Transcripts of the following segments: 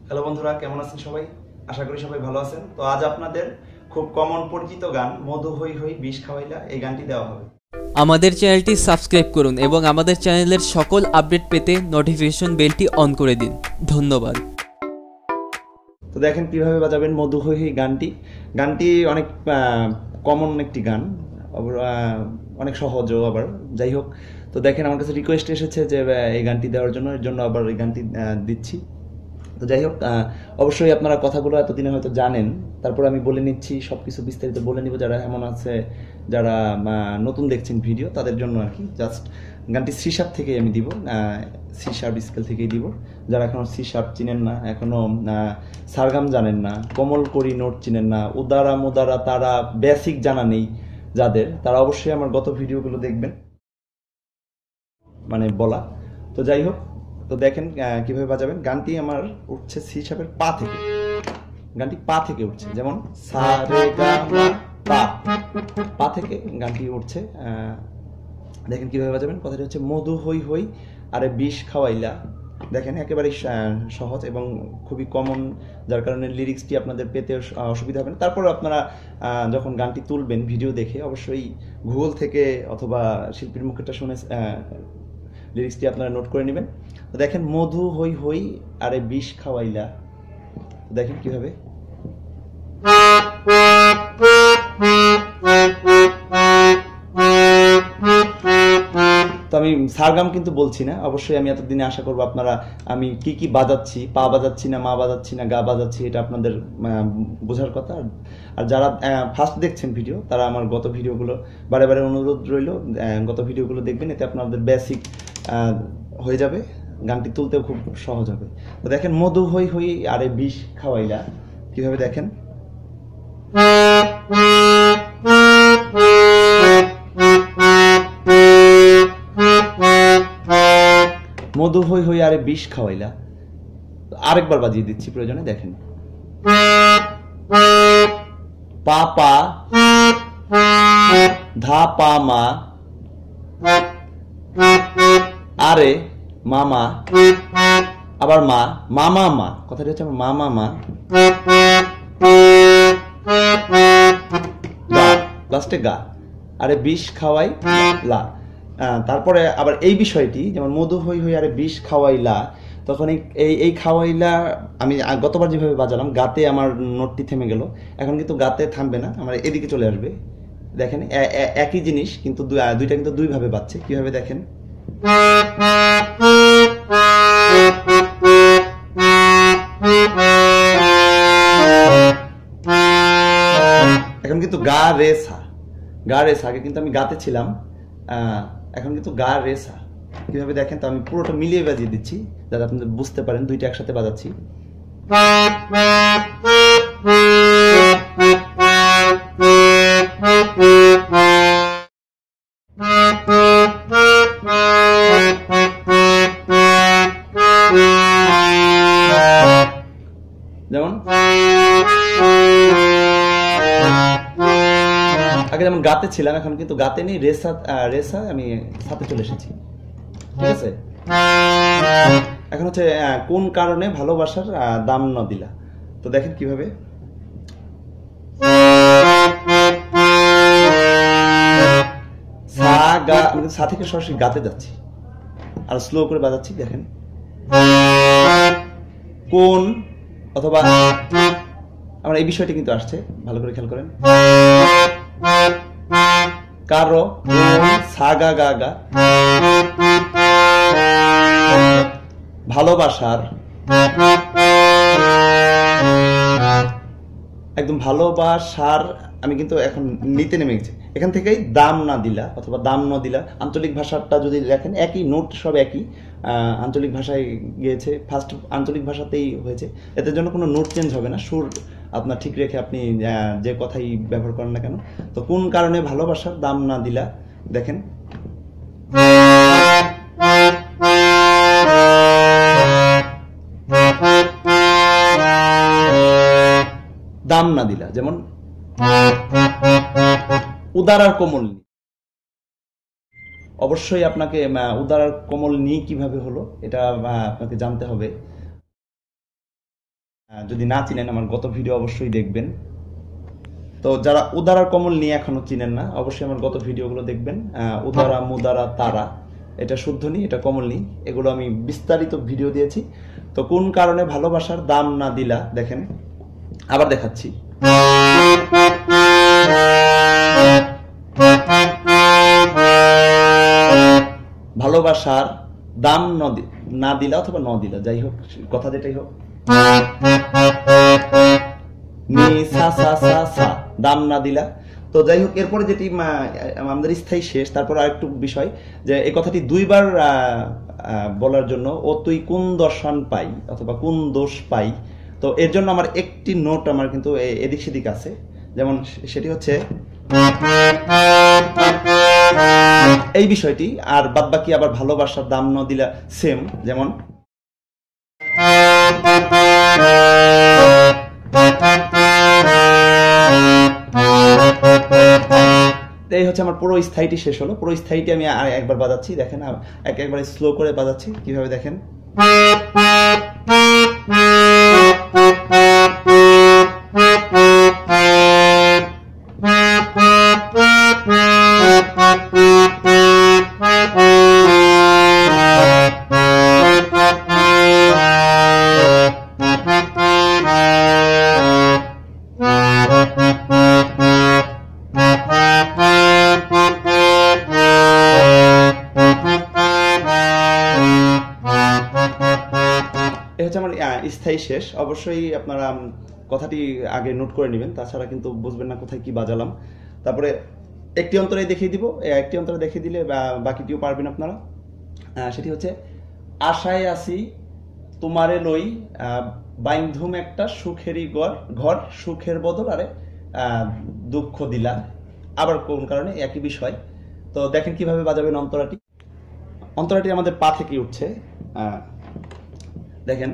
Hello বন্ধুরা, কেমন আছেন সবাই? আশা করি সবাই ভালো আছেন। তো আজ আপনাদের খুব কমন পরিচিত গান মধু হই হই বিষ খাওয়াইলা এই গানটি দেওয়া হবে। আমাদের চ্যানেলটি সাবস্ক্রাইব করুন এবং আমাদের চ্যানেলের সকল আপডেট পেতে নোটিফিকেশন বেলটি অন করে দিন। ধন্যবাদ। তো দেখেন কিভাবে বাজাবেন মধু হই হই গানটি। গানটি অনেক কমন একটি গান, অনেক সহজও আবার। যাই হোক, তো দেখেন আমার কাছে রিকোয়েস্ট এসেছে যে এই গানটি দেওয়ার জন্য, এর জন্য আবার এই গানটি দিচ্ছি। তো যাই হোক, অবশ্যই আপনারা কথাগুলো এতদিনে হয়তো জানেন, তারপর আমি বলে নিচ্ছি, সব কিছু বিস্তারিত বলে নিব। যারা এমন আছে যারা নতুন দেখছেন ভিডিও, তাদের জন্য আর কি। জাস্ট গানটি সি শার্প থেকে আমি দিব, সি শার্প স্কেল থেকেই দিব। যারা এখনও সি শার্প চিনেন না, এখনও সারগাম জানেন না, কোমল করি নোট চিনেন না, উদারা মুদারা তারা বেসিক জানা নেই যাদের, তারা অবশ্যই আমার গত ভিডিওগুলো দেখবেন, মানে বলা। তো যাই হোক, তো দেখেন কিভাবে বাজাবেন। গানটি আমার উঠছে সি শার্পের পা থেকে, গানটি পা থেকে উঠছে, যেমন সা রে গা মা পা, পা থেকে গানটি উঠছে। দেখেন কিভাবে বাজাবেন। কথাটি হচ্ছে মধু হই হই আরে বিষ খাওয়াইলা। দেখেন একেবারে সহজ এবং খুবই কমন, যার কারণে লিরিক্সটি আপনাদের পেতে অসুবিধা হবে না। তারপর আপনারা যখন গানটি তুলবেন ভিডিও দেখে, অবশ্যই গুগল থেকে অথবা শিল্পীর মুখটা শুনে লিরিক্সটি আপনারা নোট করে নেবেন। তো দেখেন মধু হই হই আরে বিষ খাওয়াইলা। দেখেন কিভাবে। তো আমি সারগাম কিন্তু বলছি না, অবশ্যই আমি এতদিনে আশা করবো আপনারা আমি কি কি বাজাচ্ছি, পা বাজাচ্ছি না, মা বাজাচ্ছি না, গা বাজাচ্ছি, এটা আপনাদের বোঝার কথা। আর যারা ফার্স্ট দেখছেন ভিডিও, তারা আমার গত ভিডিওগুলো বারে বারে অনুরোধ রইল, গত ভিডিওগুলো দেখবেন, এতে আপনাদের বেসিক হয়ে যাবে, গানটি তুলতেও খুব সহজ হবে। তো দেখেন মধু হই হই আরে বিষ খাওয়াইলা, কিভাবে দেখেন। মধু হই হই আরে বিষ খাওয়াইলা। আরেকবার বাজিয়ে দিচ্ছি প্রয়োজনে। দেখেন পা পা ধা পা মা আরে মামা, আবার মা মামা মা, কথাটি হচ্ছে আমার মামা মা, লাস্টে গা, আরে বিষ খাওয়াই লা। তারপরে আবার এই বিষয়টি, যেমন মধু হই হই আরে বিষ খাওয়াইলা, তখন এই খাওয়াইলা আমি গতবার যেভাবে বাজালাম, গাতে আমার নোটটি থেমে গেল, এখন কিন্তু গাতে থামবে না, আমার এদিকে চলে আসবে। দেখেন একই জিনিস কিন্তু দুইটা কিন্তু দুইভাবে বাজছে। কিভাবে দেখেন। এখন কিন্তু গা রে সা, গা রে সা, আগে কিন্তু আমি গাতে ছিলাম, এখন কিন্তু গা রে সা। কিভাবে দেখেন। তো আমি পুরোটা মিলিয়ে বাজিয়ে দিচ্ছি যাতে আপনাদের বুঝতে পারেন, দুইটা একসাথে বাজাচ্ছি। যেমন আগে যেমন গাতে ছিলাম, এখন কিন্তু গাতে নেই, রেসা রেসা আমি সাথে চলে এসেছি। ঠিক আছে। এখন হচ্ছে কোন কারণে ভালোবাসার দাম না দিলা। তো দেখেন কিভাবে। সা গা, আমি সা থেকে সরাসরি গাতে যাচ্ছি, আর স্লো করে বাজাচ্ছি। দেখেন কোন অথবা আমার এই বিষয়টি কিন্তু আসছে, ভালো করে খেয়াল করেন। কারো সা গা গা গা, ভালোবাসার, একদম ভালোবাসার আমি কিন্তু এখন নিতে নেমে গেছি। এখান থেকেই দাম না দিলা অথবা দাম ন দিলা, আঞ্চলিক ভাষাটা যদি দেখেন একই নোট, সব একই, আঞ্চলিক ভাষায় গিয়েছে, ফার্স্ট আঞ্চলিক ভাষাতেই হয়েছে, এতে জন্য কোনো নোট চেঞ্জ হবে না, সুর আপনার ঠিক রেখে আপনি যে কথাই ব্যবহার করেন না কেন। তো কোন কারণে ভালোবাসার দাম না দিলা, দেখেন দাম না দিলা, যেমন উদার আর কোমল। অবশ্যই আপনাকে উদার আর কোমল নি কিভাবে হলো এটা আপনাকে জানতে হবে। যদি না চিনেন আমার গত ভিডিও অবশ্যই দেখবেন। তো যারা উদার আর কোমল নি এখনো চিনেন না, অবশ্যই আমার গত ভিডিওগুলো দেখবেন। উদারা মুদারা তারা, এটা শুদ্ধ নি, এটা কোমল নি, এগুলো আমি বিস্তারিত ভিডিও দিয়েছি। তো কোন কারণে ভালোবাসার দাম না দিলা, দেখেন আবার দেখাচ্ছি। ভালোবাসার দাম না দিলা অথবা ন দিলা, যাই হোক কথা যেটাই হোক, নি সা সা সা সা, দাম না দিলা। তো যাই হোক, এরপরে যেটি আমাদের স্থায়ী শেষ, তারপর আরেকটু বিষয় যে এই কথাটি দুইবার বলার জন্য ও তুই কোন দর্শন পাই অথবা কোন দোষ পাই, তো এর জন্য আমার একটি নোট আমার কিন্তু এদিক সেদিক আছে, যেমন সেটি হচ্ছে এই বিষয়টি, আর বাদ বাকি আবার ভালোবাসার দাম ন দিলা সেম, যেমন এই হচ্ছে আমার পুরো স্থায়ীটি শেষ হলো। পুরো স্থায়ীটি আমি একবার বাজাচ্ছি, দেখেন একবার স্লো করে বাজাচ্ছি, কিভাবে দেখেন। স্থায়ী শেষ। অবশ্যই আপনারা কথাটি আগে নোট করে নেবেন, তাছাড়া কিন্তু বুঝবেন না কোথায় কি বাজালাম। তারপরে একটি অন্তরে দেখিয়ে দিব, একটি অন্তরে দেখিয়ে দিলে বাকিটিও পারবেন আপনারা। সেটি হচ্ছে আশায় আসি তোমারে লই, বাইন্ধুম একটা সুখেরই ঘর, সুখের বদল আরে দুঃখ দিলা, আবার কোন কারণে, একই বিষয়। তো দেখেন কিভাবে বাজাবেন অন্তরাটি। অন্তরাটি আমাদের পা থেকে উঠছে, দেখেন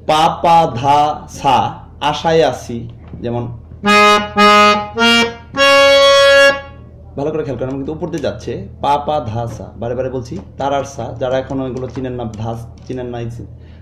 পা পা ধা সা, আশায় আসি, যেমন ভালো করে খেয়াল করেন, আমি কিন্তু উপর দিয়ে যাচ্ছে, পা পা ধা সা, বারে বারে বলছি, তারার সা, যারা এখনো এগুলো চিনেন না, ধাস চিনেন না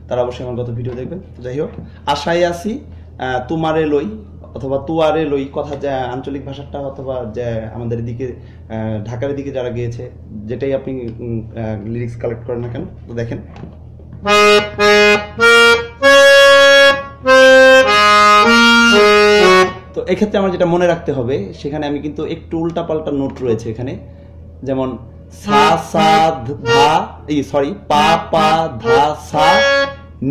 তারা অবশ্যই আমার গত ভিডিও দেখবেন। যাই হোক, আশায় আসি তোমারে লই অথবা তুয়ারে লই, কথা যে আঞ্চলিক ভাষাটা অথবা যে আমাদের দিকে ঢাকার দিকে যারা গিয়েছে, যেটাই আপনি লিরিক্স কালেক্ট করেন না কেন, তো দেখেন তো এক্ষেত্রে আমার যেটা মনে রাখতে হবে, সেখানে আমি কিন্তু একটু উল্টা পাল্টা নোট রয়েছে এখানে, যেমন সা সা ধা, সরি পা পা ধা সা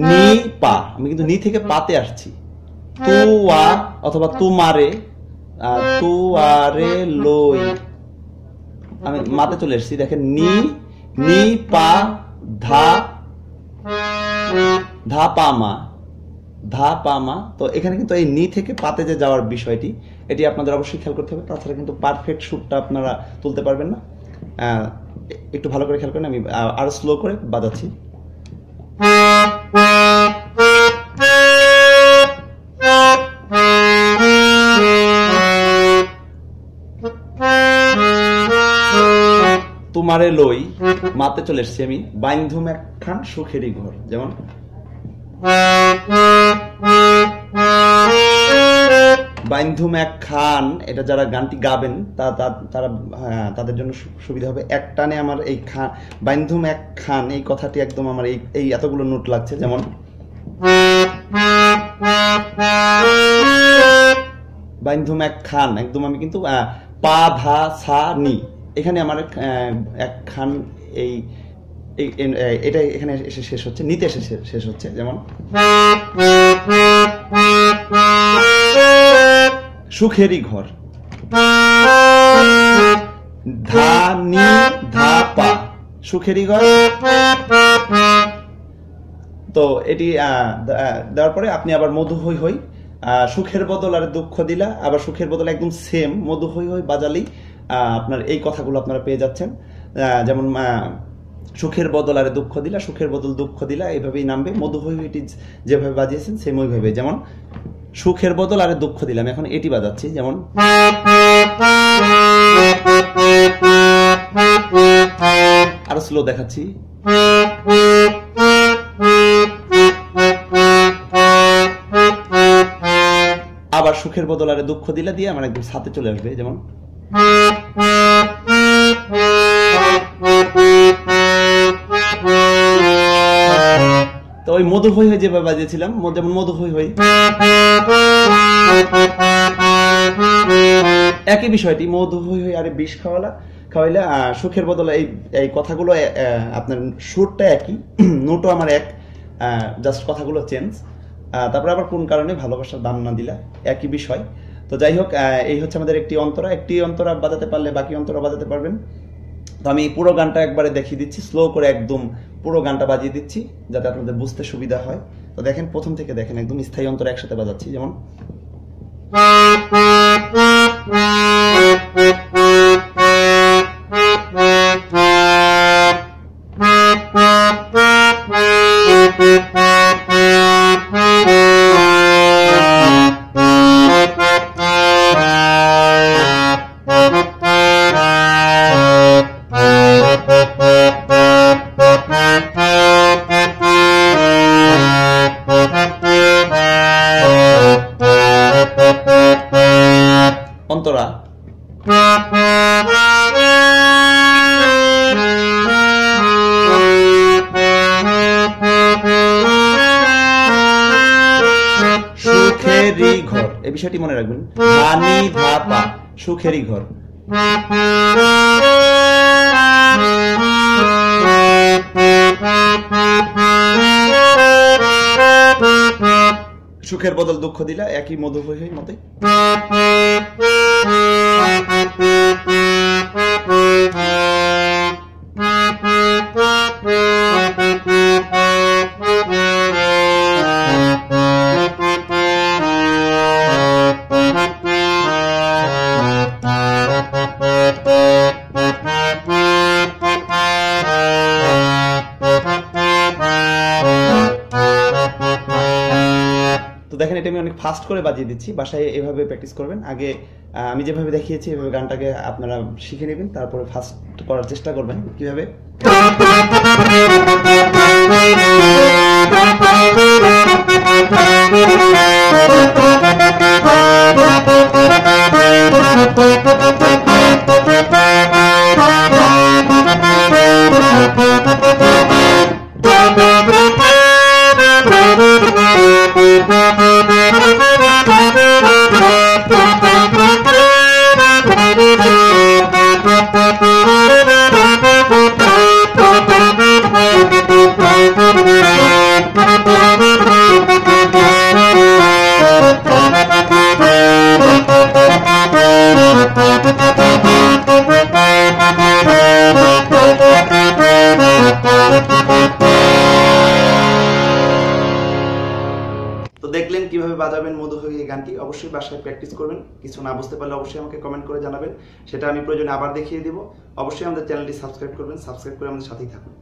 নি পা, আমি কিন্তু নি থেকে পাতে আসছি, তুয়া অথবা তুমারে, তুয়ারে লই, আমি মাতে চলে এসেছি, দেখেন নি নি পা ধা ধা পামা, ধা পামা। তো এখানে কিন্তু এই নি থেকে পাতে যে যাওয়ার বিষয়টি, এটি আপনাদের অবশ্যই খেয়াল করতে হবে, তাছাড়া কিন্তু পারফেক্ট সুরটা আপনারা তুলতে পারবেন না। একটু ভালো করে খেয়াল করেন, আমি আরো স্লো করে বাজাচ্ছি। তোমারে লই, মাতে চলে এসছি আমি, বাইন্ধুম একখান সুখেরই ঘর, যেমন বাইন্ধুম এক খান, এটা যারা গানটি গাবেন তারা তাদের জন্য সুবিধা হবে। এক টানে আমার এই খান, বাইন্ধুম এক খান, এই কথাটি একদম আমার এই এতগুলো নোট লাগছে, যেমন বাইন্ধুম এক খান, একদম আমি কিন্তু পা ধা সা নি, এখানে আমার এক খান এই এটা এখানে এসে শেষ হচ্ছে, নিতে এসে শেষ হচ্ছে। যেমন সুখেরই ঘর, ধা নি ধা পা, সুখেরই ঘর। তো এটি দেওয়ার পরে আপনি আবার মধু হই হই, সুখের বদল আর দুঃখ দিলা, আবার সুখের বদল একদম সেম মধু হই হই বাজালেই আপনার এই কথাগুলো আপনারা পেয়ে যাচ্ছেন। যেমন সুখের বদল আর দুঃখ দিলা, সুখের বদল দুঃখ দিলা, এইভাবেই নামবে। মধু হই হইটি যেভাবে বাজিয়েছেন সেম ওইভাবে। যেমন সুখের বদল আর দুঃখ দিলাম, এখন এটি বাজাচ্ছি। যেমন আরো স্লো দেখাচ্ছি। আবার সুখের বদল আর দুঃখ দিলা দিয়ে আমার একদম সাথে চলে আসবে। যেমন তো ওই মধু হই হই যেভাবে বাজিয়েছিলাম, যেমন মধু হই হই, একই বিষয়টি মধু হই হই আরে বিষ খাওয়াইলা, সুখের বদলে এই কথাগুলো আপনার সুরটা একই, নোটও আমার এক, জাস্ট কথাগুলো চেঞ্জ। তারপরে আবার কোন কারণে ভালোবাসার দাম না দিলা, একই বিষয়। তো যাই হোক, এই হচ্ছে আমাদের একটি অন্তরা বাজাতে পারলে বাকি অন্তরা বাজাতে পারবেন। তো আমি পুরো গানটা একবারে দেখিয়ে দিচ্ছি, স্লো করে একদম পুরো গানটা বাজিয়ে দিচ্ছি যাতে আপনাদের বুঝতে সুবিধা হয়। তো দেখেন, প্রথম থেকে দেখেন, একদম স্থায়ী অন্তরা একসাথে বাজাচ্ছি। যেমন অন্তরা, সুখেরই ঘর, এই বিষয়টি মনে রাখবেন। ধানি ধা পা, সুখেরই ঘর। সুখের বদল দুঃখ দিলা, একই মধু হই হই মতে। দেখেন, এটা আমি অনেক ফাস্ট করে বাজিয়ে দিচ্ছি, বাসায় এভাবে প্র্যাকটিস করবেন। আগে আমি যেভাবে দেখিয়েছি এভাবে গানটাকে আপনারা শিখে নেবেন, তারপরে ফাস্ট করার চেষ্টা করবেন। কিভাবে দেখলেন কিভাবে বাজাবেন মধু হই এই গানটি। অবশ্যই বাসায় প্র্যাকটিস করবেন। কিছু না বুঝতে পারলে অবশ্যই আমাকে কমেন্ট করে জানাবেন, সেটা আমি প্রয়োজনে আবার দেখিয়ে দিব। অবশ্যই আমাদের চ্যানেলটি সাবস্ক্রাইব করবেন, সাবস্ক্রাইব করে আমাদের সাথেই থাকুন।